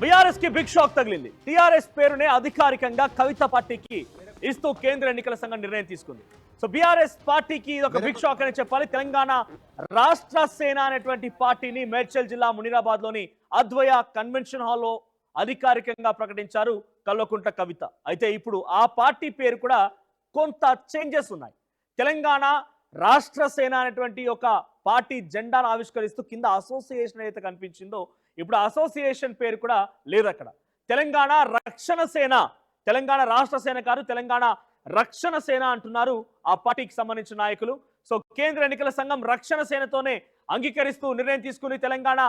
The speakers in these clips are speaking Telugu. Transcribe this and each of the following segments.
బీఆర్ఎస్ కి బిగ్ షాక్ తగిలింది. టీఆర్ఎస్ పేరునే అధికారికంగా కవిత పార్టీకి ఇస్తూ కేంద్ర ఎన్నికల సంఘం నిర్ణయం తీసుకుంది. సో బీఆర్ఎస్ పార్టీకి ఇది ఒక బిగ్ షాక్ అని చెప్పాలి. తెలంగాణ రాష్ట్ర సేన అనేటువంటి పార్టీని మేడ్చల్ జిల్లా మునిరాబాద్ లోని అద్వయ కన్వెన్షన్ హాల్లో అధికారికంగా ప్రకటించారు కల్వకుంట్ల కవిత. అయితే ఇప్పుడు ఆ పార్టీ పేరు కూడా కొంత చేంజెస్ ఉన్నాయి. తెలంగాణ రాష్ట్ర సేన అనేటువంటి ఒక పార్టీ జెండాను ఆవిష్కరిస్తూ కింద అసోసియేషన్ అయితే కనిపించిందో ఇప్పుడు అసోసియేషన్ పేరు కూడా లేదు అక్కడ. తెలంగాణ రక్షణ సేన, తెలంగాణ రాష్ట్ర సేన కాదు, తెలంగాణ రక్షణ సేన అంటున్నారు ఆ పార్టీకి సంబంధించిన నాయకులు. సో కేంద్ర ఎన్నికల సంఘం రక్షణ సేనతోనే అంగీకరిస్తూ నిర్ణయం తీసుకుని తెలంగాణ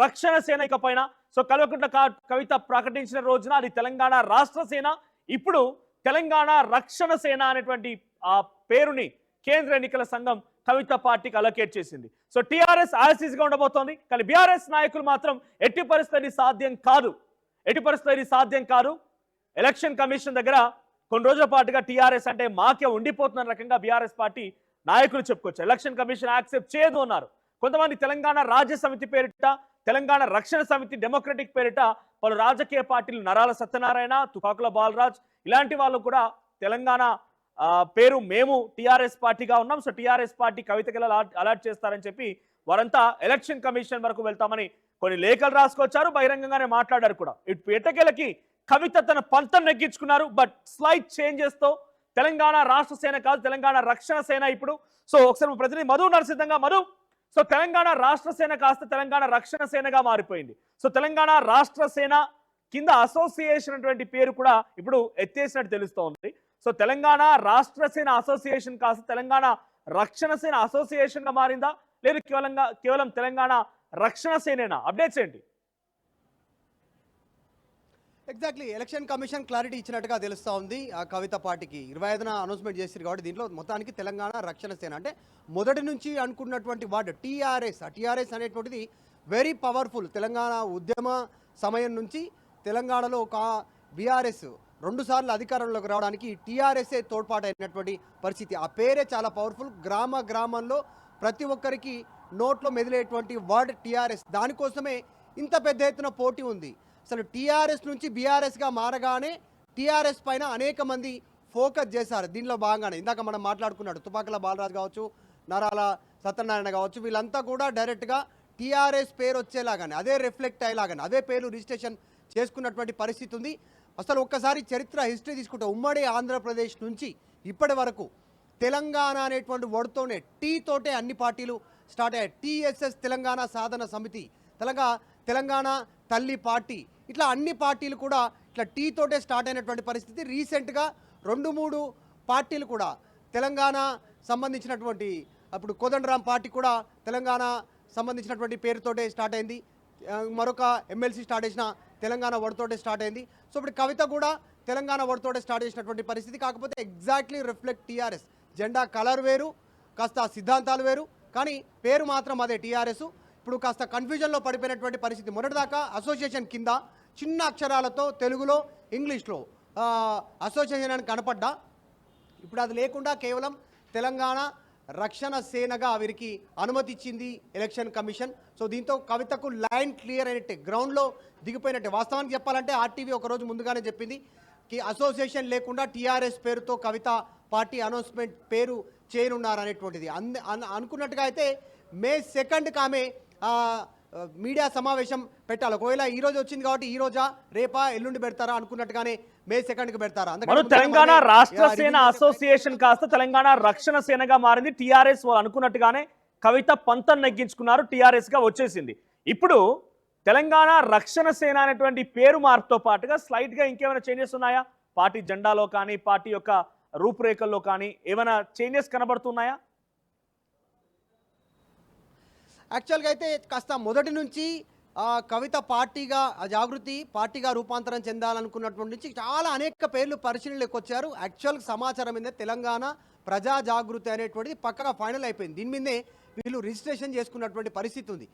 రక్షణ సేన ఇకపైన సో కల్వకుంట్ల కవిత ప్రకటించిన రోజున అది తెలంగాణ రాష్ట్ర సేన. ఇప్పుడు తెలంగాణ రక్షణ సేన అనేటువంటి ఆ పేరుని కేంద్ర ఎన్నికల సంఘం కవిత పార్టీకి అలొకేట్ చేసింది. సో టీఆర్ఎస్ ఆర్ఎస్ఎస్ గా ఉండబోతోంది. కానీ బీఆర్ఎస్ నాయకులు మాత్రం ఎట్టి పరిస్థితి సాధ్యం కాదు, ఎట్టి పరిస్థితి సాధ్యం కాదు. ఎలక్షన్ కమిషన్ దగ్గర కొన్ని రోజుల పాటుగా టీఆర్ఎస్ అంటే మాకే ఉండిపోతున్న రకంగా బీఆర్ఎస్ పార్టీ నాయకులు చెప్పుకోవచ్చు. ఎలక్షన్ కమిషన్ యాక్సెప్ట్ చేయదు అన్నారు. కొంతమంది తెలంగాణ రాజ్య సమితి పేరిట, తెలంగాణ రక్షణ సమితి డెమోక్రటిక్ పేరిట పలు రాజకీయ పార్టీలు నరాల సత్యనారాయణ, తుపాకుల బాలరాజ్ ఇలాంటి వాళ్ళు కూడా తెలంగాణ పేరు మేము టీఆర్ఎస్ పార్టీగా ఉన్నాం, సో టీఆర్ఎస్ పార్టీ కవితకి అలర్ట్ చేస్తారని చెప్పి వారంతా ఎలక్షన్ కమిషన్ వరకు వెళ్తామని కొన్ని లేఖలు రాసుకొచ్చారు, బహిరంగంగానే మాట్లాడారు కూడా. ఇటు ఎట్టకేలకి కవిత తన పంతం నెగ్గించుకున్నారు. బట్ స్లైట్ చేంజెస్ తో తెలంగాణ రాష్ట్ర సేన కాదు, తెలంగాణ రక్షణ సేన ఇప్పుడు. సో ఒకసారి ప్రతినిధి మధు నరసిద్ధంగా. మధు, సో తెలంగాణ రాష్ట్ర సేన కాస్త తెలంగాణ రక్షణ సేనగా మారిపోయింది. సో తెలంగాణ రాష్ట్ర సేన కింద అసోసియేషన్ అటువంటి పేరు కూడా ఇప్పుడు ఎత్తేసినట్టు తెలుస్తోంది. సో తెలంగాణ రాష్ట్ర సేన అసోసియేషన్ కాస్త తెలంగాణ రక్షణ సేన అసోసియేషన్ గా మారిందా, లేదు కేవలం తెలంగాణ రక్షణ సేనేనా? అప్డేట్స్ ఏంటి? ఎగ్జాక్ట్లీ ఎలక్షన్ కమిషన్ క్లారిటీ ఇచ్చినట్టుగా తెలుస్తూ ఉంది. ఆ కవిత పార్టీకి 25న అనౌన్స్మెంట్ చేశారు కాబట్టి దీంట్లో మొత్తానికి తెలంగాణ రక్షణ సేన అంటే మొదటి నుంచి అనుకున్నటువంటి వర్డ్ టీఆర్ఎస్. ఆ టీఆర్ఎస్ అనేటువంటిది వెరీ పవర్ఫుల్. తెలంగాణ ఉద్యమ సమయం నుంచి తెలంగాణలో ఒక బీఆర్ఎస్ 2 సార్లు అధికారంలోకి రావడానికి టీఆర్ఎస్ఏ తోడ్పాటు అయినటువంటి పరిస్థితి. ఆ పేరే చాలా పవర్ఫుల్. గ్రామంలో ప్రతి ఒక్కరికి నోట్లో మెదిలేటువంటి వర్డ్ టీఆర్ఎస్. దానికోసమే ఇంత పెద్ద ఎత్తున పోటీ ఉంది. అసలు టీఆర్ఎస్ నుంచి బీఆర్ఎస్గా మారగానే టీఆర్ఎస్ పైన అనేక మంది ఫోకస్ చేశారు. దీనిలో భాగంగానే ఇందాక మనం మాట్లాడుకున్నాడు తుపాకుల బాలరాజు కావచ్చు, నరాల సత్యనారాయణ కావచ్చు, వీళ్ళంతా కూడా డైరెక్ట్గా టీఆర్ఎస్ పేరు వచ్చేలాగానే అదే రిఫ్లెక్ట్ అయ్యేలాగానే అదే పేరు రిజిస్ట్రేషన్ చేసుకున్నటువంటి పరిస్థితి ఉంది. అసలు ఒక్కసారి చరిత్ర హిస్టరీ తీసుకుంటే ఉమ్మడి ఆంధ్రప్రదేశ్ నుంచి ఇప్పటి వరకు తెలంగాణ అనేటువంటి వర్డ్తోనే టీ తోటే అన్ని పార్టీలు స్టార్ట్ అయ్యాయి. టీఎస్ఎస్ తెలంగాణ సాధన సమితి, తెలంగాణ తల్లి పార్టీ, ఇట్లా అన్ని పార్టీలు కూడా ఇట్లా టీ తోటే స్టార్ట్ అయినటువంటి పరిస్థితి. రీసెంట్గా 2-3 పార్టీలు కూడా తెలంగాణ సంబంధించినటువంటి అప్పుడు కోదండరాం పార్టీ కూడా తెలంగాణ సంబంధించినటువంటి పేరుతోటే స్టార్ట్ అయింది. మరొక ఎమ్మెల్సీ స్టార్ట్ చేసిన తెలంగాణ వర్డ్తోటే స్టార్ట్ అయింది. సో ఇప్పుడు కవిత కూడా తెలంగాణ వర్డ్తోటే స్టార్ట్ చేసినటువంటి పరిస్థితి. కాకపోతే ఎగ్జాక్ట్లీ రిఫ్లెక్ట్ టీఆర్ఎస్. జెండా కలర్ వేరు, కాస్త సిద్ధాంతాలు వేరు, కానీ పేరు మాత్రం అదే టీఆర్ఎస్. ఇప్పుడు కాస్త కన్ఫ్యూజన్లో పడిపోయినటువంటి పరిస్థితి. మొన్నటిదాకా అసోసియేషన్ కింద చిన్న అక్షరాలతో తెలుగులో ఇంగ్లీష్లో అసోసియేషన్ అని కనపడ్డా ఇప్పుడు అది లేకుండా కేవలం తెలంగాణ రక్షణ సేనగా వీరికి అనుమతి ఇచ్చింది ఎలక్షన్ కమిషన్. సో దీంతో కవితకు లైన్ క్లియర్ అయినట్టే, గ్రౌండ్లో దిగిపోయినట్టే. వాస్తవానికి చెప్పాలంటే ఆర్టీవీ ఒకరోజు ముందుగానే చెప్పింది అసోసియేషన్ లేకుండా టీఆర్ఎస్ పేరుతో కవిత పార్టీ అనౌన్స్మెంట్ పేరు చేయనున్నారనేటువంటిది. అనుకున్నట్టుగా అయితే మే 2కి ఆమె మీడియా సమావేశం పెట్టాలి. ఒకవేళ ఈ రోజు వచ్చింది కాబట్టి ఈ రోజా రేపా ఎల్లుండి పెడతారా అనుకున్నట్టుగానే మే 2కి పెడతారా? తెలంగాణ రాష్ట్ర సేన అసోసియేషన్ కాస్త తెలంగాణ రక్షణ సేనగా మారింది. టీఆర్ఎస్ వాళ్ళు అనుకున్నట్టుగానే కవిత పంతం నెగ్గించుకున్నారు, టీఆర్ఎస్ గా వచ్చేసింది. ఇప్పుడు తెలంగాణ రక్షణ సేన అనేటువంటి పేరు మార్పుతో పాటుగా స్లైట్ గా ఇంకేమైనా చేంజెస్ ఉన్నాయా? పార్టీ జెండాలో కానీ పార్టీ యొక్క రూపురేఖల్లో కానీ ఏమైనా చేంజెస్ కనబడుతున్నాయా? యాక్చువల్గా అయితే కాస్త మొదటి నుంచి కవిత పార్టీగా జాగృతి పార్టీగా రూపాంతరం చెందాలనుకున్నటువంటి నుంచి చాలా అనేక పేర్లు పరిశీలనలోకి వచ్చారు. యాక్చువల్గా సమాచారం ఏంటంటే తెలంగాణ ప్రజా జాగృతి అనేటువంటిది పక్కగా ఫైనల్ అయిపోయింది. దీని మీదే వీళ్ళు రిజిస్ట్రేషన్ చేసుకున్నటువంటి పరిస్థితి ఉంది.